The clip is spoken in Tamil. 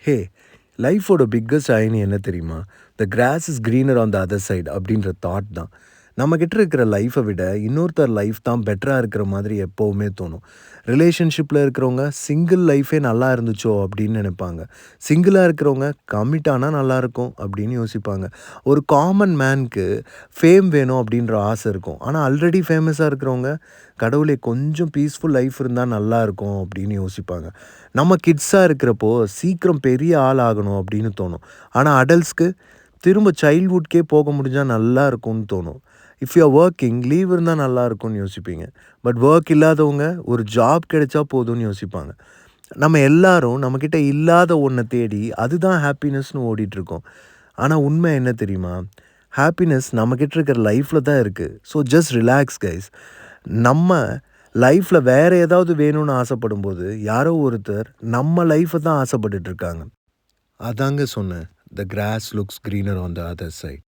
ஹே! லைஃபோட பிக்கஸ்ட் ஐரணி என்ன தெரியுமா? "The grass is greener on the other side" அப்படின்ற தாட் தான். நம்மகிட்ட இருக்கிற லைஃப விட இன்னொருத்தர் லைஃப் தான் பெட்டரா இருக்கிற மாதிரி எப்பவுமே தோணும். ரிலேஷன்ஷிப்ல இருக்கிறவங்க சிங்கிள் லைஃபே நல்லா இருந்துச்சோ அப்படின்னு நெனைப்பாங்க. சிங்கிளா இருக்கிறவங்க கமிட் ஆனா நல்லாயிருக்கும் அப்படின்னு யோசிப்பாங்க. ஒரு காமன் மேன்க்கு ஃபேம் வேணும் அப்படின்ற ஆசை இருக்கும். ஆனா ஆல்ரெடி ஃபேமஸா இருக்கிறவங்க, கடவுளே கொஞ்சம் பீஸ்ஃபுல் லைஃப் இருந்தா நல்லாயிருக்கும் அப்படின்னு யோசிப்பாங்க. நம்ம கிட்ஸா இருக்கிறப்போ சீக்கிரம் பெரிய ஆள் ஆகணும் அப்படின்னு தோணும். ஆனா அடல்ட்ஸ்க்கு திரும்ப சைல்ட்ஹுட்கே போக முடிஞ்சா நல்லா இருக்கும்னு தோணும். If you are working leave இருந்தா நல்லா இருக்கும்னு யோசிப்பீங்க. பட் வொர்க் இல்லாதவங்க ஒரு ஜாப் கிடைச்சா போதும்னு யோசிப்பாங்க. நம்ம எல்லாரும் நம்மகிட்ட இல்லாத ஒண்ண தேடி அதுதான் ஹாப்பினஸ்ன்னு ஓடிட்டுருக்கோம். ஆனா உண்மை என்ன தெரியுமா? ஹாப்பினஸ் நம்மகிட்ட இருக்கிற லைஃப்ல தான் இருக்கு. So just relax guys. நம்ம லைஃப்ல வேற ஏதாவது வேணும்னு ஆசைப்படும்போது, யாரோ ஒருத்தர் நம்ம லைஃப தான் ஆசைப்பட்டுட்டு இருக்காங்க. அதாங்க சொன்னேன். "The grass looks greener on the other side."